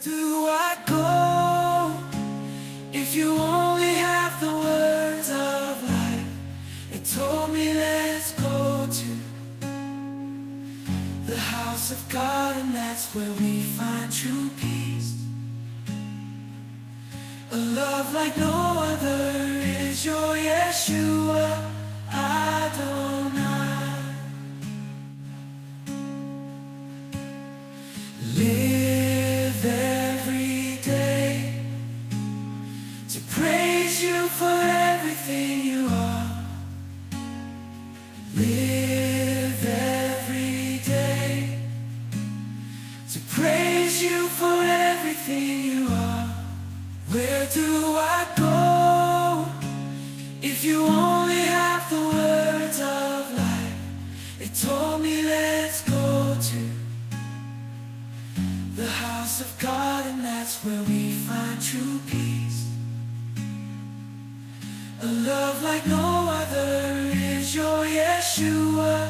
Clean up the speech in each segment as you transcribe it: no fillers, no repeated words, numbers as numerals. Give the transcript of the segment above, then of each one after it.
do I go? If you only have the words of life, it told me let's go to the house of God, and that's where we find true peace. A love like no other is your Yeshua Adonai. Live every day to praise you for everything you are. Live every day to praise you for everything you are. Where do I go if you only have the words of life? It told me let's go to the house of God, and that's where we find true peace. A love like no other is your Yeshua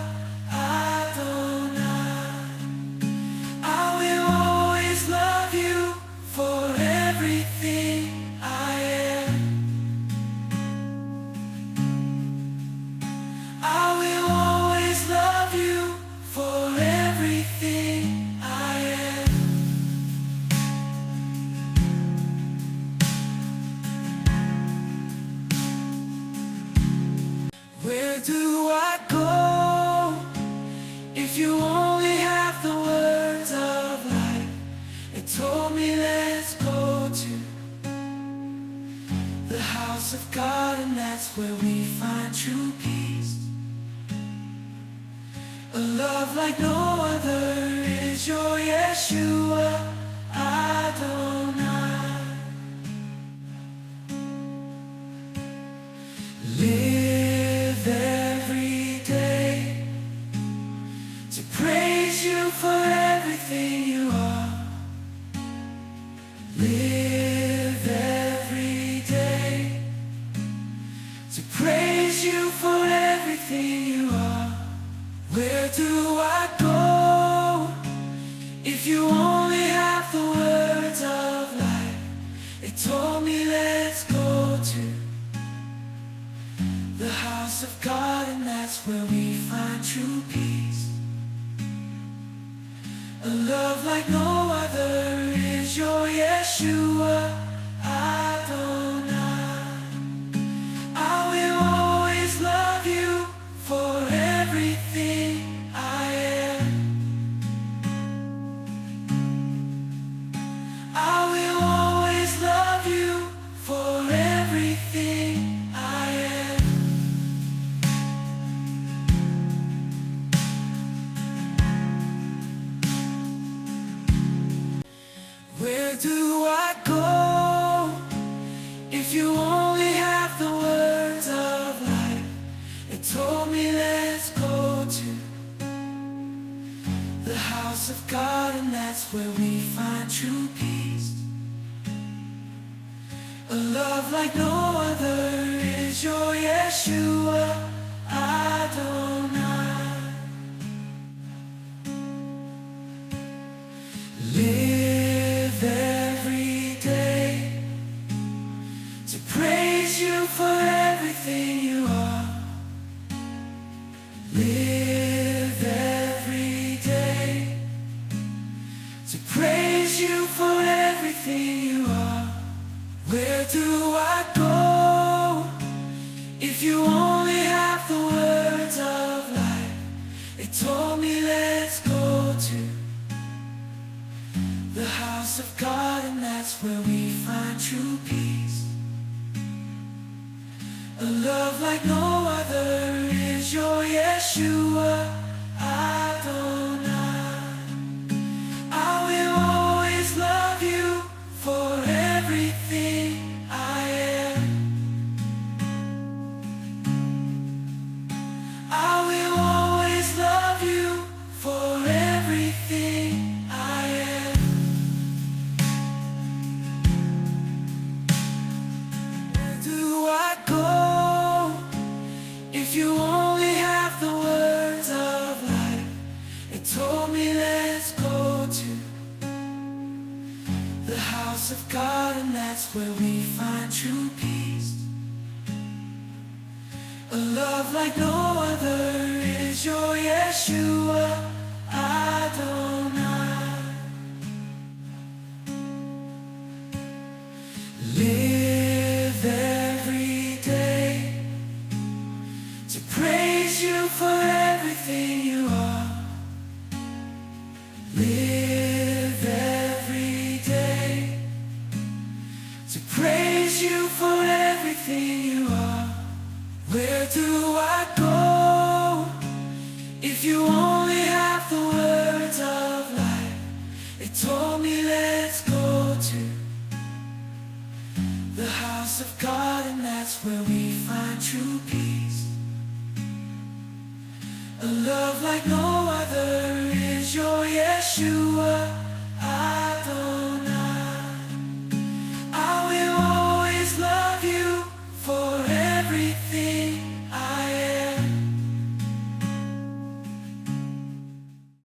Adonai. I will always love you for everything I am. I will always love you for everything I am. Where do I go if you only have the words of life? It told me let's go to the house of God, and that's where we find true peace. A love like no other is your Yeshua Adonai. Live every day to praise you for everything you are. Live every day to praise you for everything you are. Where do I go if you only have the words of life? It told me let's go to the house of God, and that's where we find true peace. A love like no other is your Yeshua Adonai. I will always love you for everything I am. I will always love you for everything I am. Where do I go if you only have the words of life? It told me let's go to the house of God, and that's where we find true peace. A love like no other is your Yeshua Adonai. Live every day to praise you for everything you are. Live every day to praise you for everything you are. Where do I go if you only have the words of life? It told me let's go to the house of God, and that's where we find true peace. A love like no other is your Yeshua Adonai. I will always love you for everything I am. I will always love you for everything I am. Where do I go house of God, and that's where we find true peace. A love like no other is your Yeshua Adonai. Live every day to praise you for everything you are. Live every day to praise you for everything you are. Where do I go if you only have the words of life? They told me let's go to the house of God, and that's where we find true peace. A love like no other is your Yeshua Adonai. I will always love you for everything